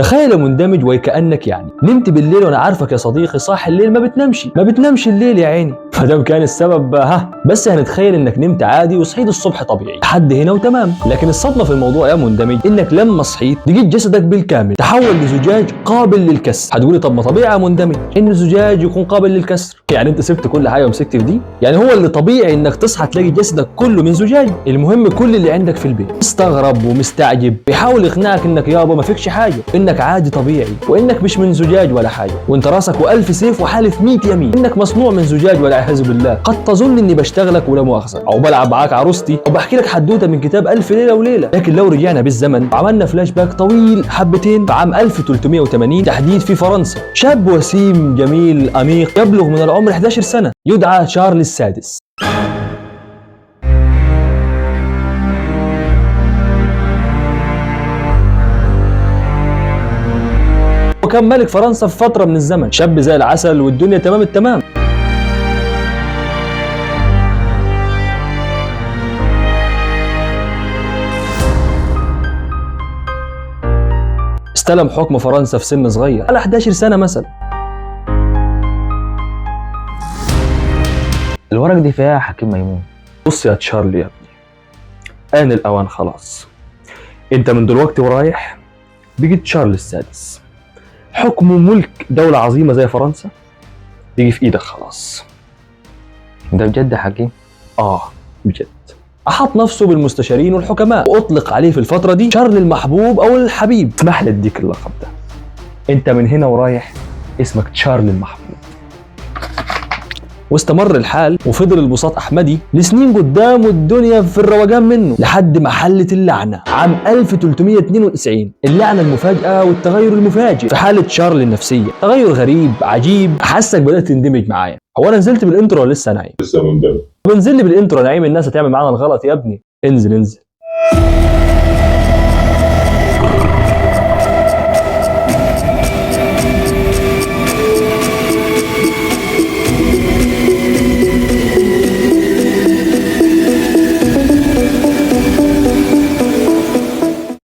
تخيل يا مندمج وكأنك يعني نمت بالليل وانا عارفك يا صديقي صاحي الليل ما بتنامش الليل يا عيني. فدام كان السبب بس هنتخيل انك نمت عادي وصحيت الصبح طبيعي لحد هنا وتمام. لكن الصدمه في الموضوع يا مندمج انك لما صحيت لقيت جسدك بالكامل تحول لزجاج قابل للكسر. هتقولي طب ما طبيعي يا مندمج ان الزجاج يكون قابل للكسر، يعني انت سبت كل حاجه ومسكت في دي؟ يعني هو اللي طبيعي انك تصحى تلاقي جسدك كله من زجاج؟ المهم كل اللي عندك في البيت مستغرب ومستعجب بيحاول يقنعك انك يابا ما فيكش حاجه، انك عادي طبيعي، وانك مش من زجاج ولا حاجه، وانت راسك والف سيف وحالف 100 يمين انك مصنوع من زجاج والعياذ بالله. قد تظن اني بشتغلك ولا مؤاخذه او بلعب معاك عروستي وبحكي لك حدوته من كتاب الف ليله وليله. لكن لو رجعنا بالزمن وعملنا فلاش باك طويل حبتين في عام 1380 تحديد في فرنسا، شاب وسيم جميل انيق يبلغ من العمر 11 سنه يدعى شارل السادس. وكان ملك فرنسا في فترة من الزمن، شاب زي العسل والدنيا تمام التمام. استلم حكم فرنسا في سن صغير على 11 سنة مثلا. الورق دي فيها حكيم ميمون. بص يا تشارلي يا ابني، آن الأوان خلاص، انت من دلوقتي ورايح بقيت شارل السادس. حكم ملك دولة عظيمة زي فرنسا بيجي في ايدك خلاص. ده بجد حكيم؟ بجد. أحاط نفسه بالمستشارين والحكماء وأطلق عليه في الفترة دي شارل المحبوب أو الحبيب. اسمح لي أديك اللقب ده، أنت من هنا ورايح اسمك شارل المحبوب. واستمر الحال وفضل البساط أحمدي لسنين قدام والدنيا في الروجان منه لحد ما حلت اللعنة عام 1392. اللعنة المفاجئة والتغير المفاجئ في حالة شارل النفسية، تغير غريب عجيب. حاسك بدأت تندمج معايا. هو أنا نزلت بالإنترو ولا لسه نايم؟ لسه مندمج. بنزل لي بالإنترو نايم، الناس هتعمل معانا الغلط يا ابني. انزل.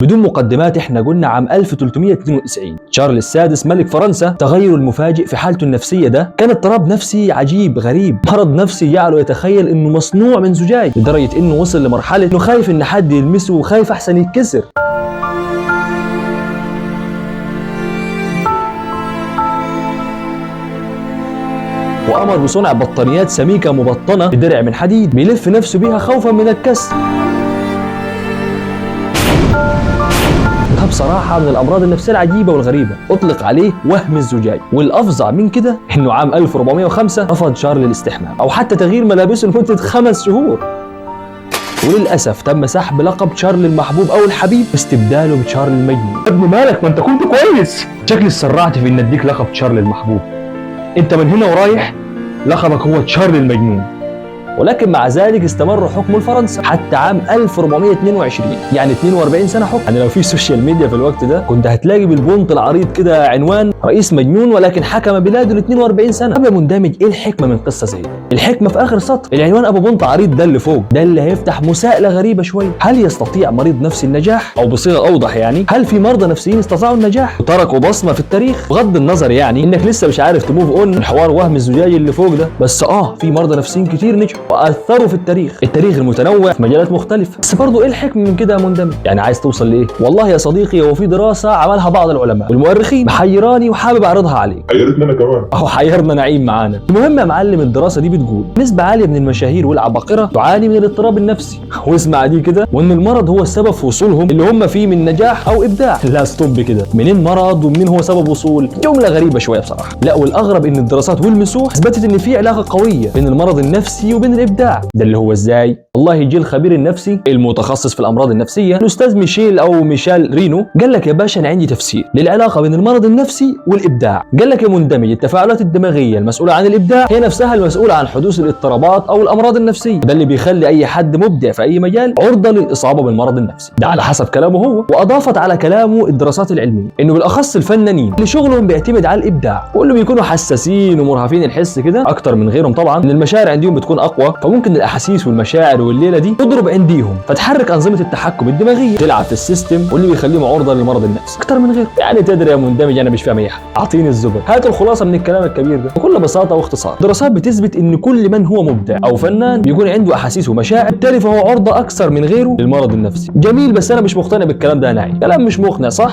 بدون مقدمات احنا قلنا عام 1392 شارل السادس ملك فرنسا تغير المفاجئ في حالته النفسية ده كان اضطراب نفسي عجيب غريب، مرض نفسي جعله يتخيل انه مصنوع من زجاج لدرجة انه وصل لمرحلة انه خايف ان حد يلمسه وخايف احسن يتكسر. وأمر بصنع بطانيات سميكة مبطنة بدرع من حديد بيلف نفسه بيها خوفا من الكسر. ده بصراحة من الأمراض النفسية العجيبة والغريبة، أطلق عليه وهم الزجاج. والأفظع من كده إنه عام 1405 رفض شارل الاستحمام أو حتى تغيير ملابسه لمدة 5 شهور. وللأسف تم سحب لقب شارل المحبوب أو الحبيب واستبداله بشارل المجنون. يا ابني مالك؟ ما أنت كنت كويس. شكلي اتسرعت في إن أديك لقب شارل المحبوب. أنت من هنا ورايح لقبك هو شارل المجنون. ولكن مع ذلك استمر حكمه لفرنسا حتى عام 1422، يعني 42 سنة حكم. يعني لو في سوشيال ميديا في الوقت ده كنت هتلاقي بالبونت العريض كده عنوان رئيس مجنون ولكن حكم بلاده ل 42 سنة. طب يا مندمج ايه الحكمة من قصة زي دي؟ الحكمة في آخر سطر، العنوان أبو بونت عريض ده اللي فوق ده اللي هيفتح مساءلة غريبة شوية. هل يستطيع مريض نفسي النجاح؟ أو بصيغة أوضح يعني هل في مرضى نفسيين استطاعوا النجاح وتركوا بصمة في التاريخ؟ بغض النظر يعني إنك لسه مش عارف تموف أون من حوار وهم الزجاج اللي فوق ده، بس في مرضى نفسيين كتير نجحوا وأثروا في التاريخ المتنوع في مجالات مختلفة. بس برضه ايه الحكمة من كده يا مندمج؟ يعني عايز توصل لايه؟ والله يا صديقي هو في دراسة عملها بعض العلماء والمؤرخين محيراني وحابب اعرضها عليك. حيرتنا انا كمان. حيرنا نعيم معانا. المهم يا معلم الدراسة دي بتقول نسبة عالية من المشاهير والعباقرة تعاني من الاضطراب النفسي. واسمع دي كده، وان المرض هو السبب في وصولهم اللي هم فيه من نجاح او ابداع. لا ستوب كده، منين مرض ومنين هو سبب وصول؟ جملة غريبة شوية بصراحة. لا والاغرب ان الدراسات والمسوح اثبتت ان في علاقة قوية بين المرض النفسي وبين الابداع. ده اللي هو ازاي؟ والله يجي الخبير النفسي المتخصص في الامراض النفسيه الاستاذ ميشيل رينو قال لك يا باشا انا عندي تفسير للعلاقه بين المرض النفسي والابداع. قال لك يا مندمج التفاعلات الدماغيه المسؤوله عن الابداع هي نفسها المسؤوله عن حدوث الاضطرابات او الامراض النفسيه. ده اللي بيخلي اي حد مبدع في اي مجال عرضه للاصابه بالمرض النفسي. ده على حسب كلامه هو. واضافت على كلامه الدراسات العلميه انه بالاخص الفنانين اللي شغلهم بيعتمد على الابداع كلهم يكونوا حساسين ومرهفين الحس كده اكتر من غيرهم طبعا، ان المشاعر عندهم بتكون اقوى قوه، فممكن الاحاسيس والمشاعر والليله دي تضرب عنديهم فتحرك انظمه التحكم الدماغيه، تلعب في السيستم واللي بيخليهم عرضه للمرض النفسي اكتر من غيره. يعني تدري يا مندمج انا مش فاهم اي حاجه، اعطيني الزبد. هات الخلاصه من الكلام الكبير ده بكل بساطه واختصار. دراسات بتثبت ان كل من هو مبدع او فنان بيكون عنده احاسيس ومشاعر، بالتالي فهو عرضه اكثر من غيره للمرض النفسي. جميل، بس انا مش مقتنع بالكلام ده يا ناعي. كلام مش مقنع صح؟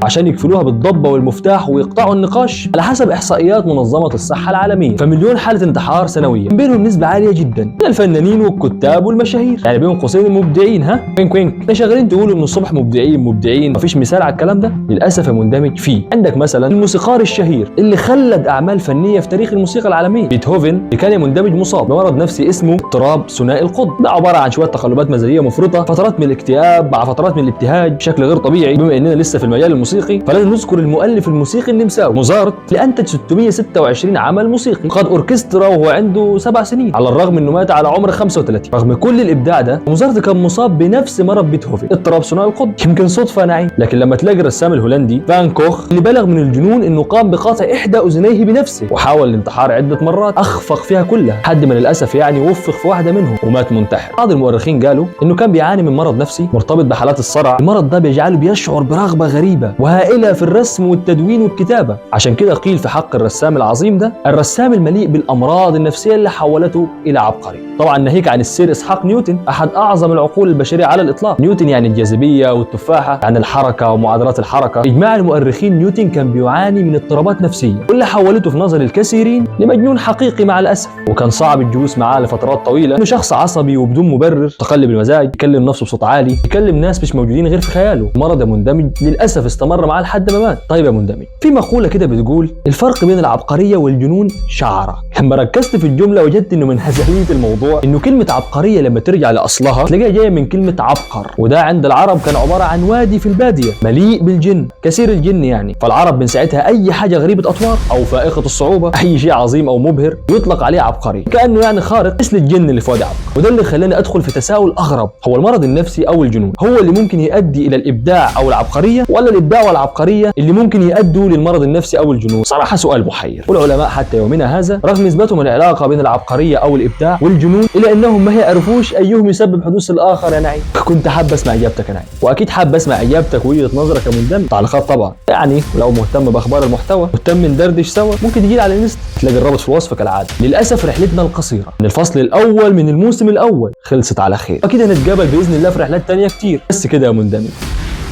عشان يقفلوها بالضبة والمفتاح ويقطعوا النقاش. على حسب إحصائيات منظمة الصحة العالمية، فمليون حالة انتحار سنويا، بينهم نسبة عالية جدا من الفنانين والكتاب والمشاهير، يعني بين قوسين المبدعين. ها وينك وينك احنا شغالين تقولوا ان الصبح مبدعين، مفيش مثال على الكلام ده؟ للأسف يا مندمج فيه. عندك مثلا الموسيقار الشهير اللي خلد أعمال فنية في تاريخ الموسيقى العالمية، بيتهوفن، اللي كان يا مندمج مصاب بمرض نفسي اسمه اضطراب ثنائي القطب. ده عبارة عن شوية تقلبات مزاجية مفرطة، فترات من الاكتئاب مع فترات من الابتهاج بشكل غير طبيعي. بما اننا لسه في المجال الموسيقي فلازم نذكر المؤلف الموسيقي النمساوي موزارت، اللي انتج 626 عمل موسيقي، قاد اوركسترا وهو عنده 7 سنين، على الرغم انه مات على عمر 35. رغم كل الابداع ده موزارت كان مصاب بنفس مرض بيتهوفن، اضطراب ثنائي القطب. يمكن صدفه نعيم، لكن لما تلاقي الرسام الهولندي فان كوخ اللي بلغ من الجنون انه قام بقطع احدى اذنيه بنفسه وحاول الانتحار عده مرات، اخفق فيها كلها لحد ما للاسف يعني وفق في واحده منهم ومات منتحر. بعض المؤرخين قالوا انه كان بيعاني من مرض نفسي مرتبط بحالات الصرع. المرض ده بيجعله بيشعر برغبه غريبه وهائله في الرسم والتدوين والكتابه. عشان كده قيل في حق الرسام العظيم ده الرسام المليء بالامراض النفسيه اللي حولته الى عبقري. طبعا ناهيك عن السير اسحاق نيوتن، احد اعظم العقول البشريه على الاطلاق. نيوتن يعني الجاذبيه والتفاحه، عن الحركه ومعادلات الحركه. اجماع المؤرخين نيوتن كان بيعاني من اضطرابات نفسيه، واللي حولته في نظر الكثيرين لمجنون حقيقي مع الاسف. وكان صعب الجلوس معاه لفترات طويله، انه شخص عصبي وبدون مبرر، تقلب المزاج، يكلم نفسه بصوت عالي، يكلم ناس مش موجودين غير في خياله. مرض مندمج للاسف استمر معاه لحد ما مات. طيب يا مندمج، في مقوله كده بتقول الفرق بين العبقريه والجنون شعره. لما ركزت في الجمله وجدت انه من هزليه الموضوع انه كلمه عبقريه لما ترجع لاصلها تلاقيها جايه من كلمه عبقر، وده عند العرب كان عباره عن وادي في الباديه مليء بالجن، كثير الجن يعني. فالعرب من ساعتها اي حاجه غريبه اطوار او فائقه الصعوبه، اي شيء عظيم او مبهر يطلق عليه عبقري، كانه يعني خارق مثل الجن اللي في وادي عبقر. وده اللي خلاني ادخل في تساؤل اغرب، هو المرض النفسي او الجنون هو اللي ممكن يؤدي الى الابداع او العبقريه، ولا الابداع والعبقريه اللي ممكن يؤدوا للمرض النفسي او الجنون؟ صراحه سؤال محير، والعلماء حتى يومنا هذا رغم اثباتهم العلاقه بين العبقريه او الابداع والجنون الا انهم ما يعرفوش ايهم يسبب حدوث الاخر يا نعيم. كنت حابب اسمع اجابتك يا نعيم، واكيد حابب اسمع اجابتك وجهه نظرك يا مندمج، تعليقات طبعا يعني. ولو مهتم باخبار المحتوى مهتم ندردش سوا، ممكن تجي لي على الانستا تلاقي الرابط في الوصف كالعاده. للاسف رحلتنا القصيره من الفصل الاول من الموسم الاول خلصت على خير، اكيد هنتقابل باذن الله في رحلات تانية كتير. بس كده يا مندمج،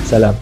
سلام.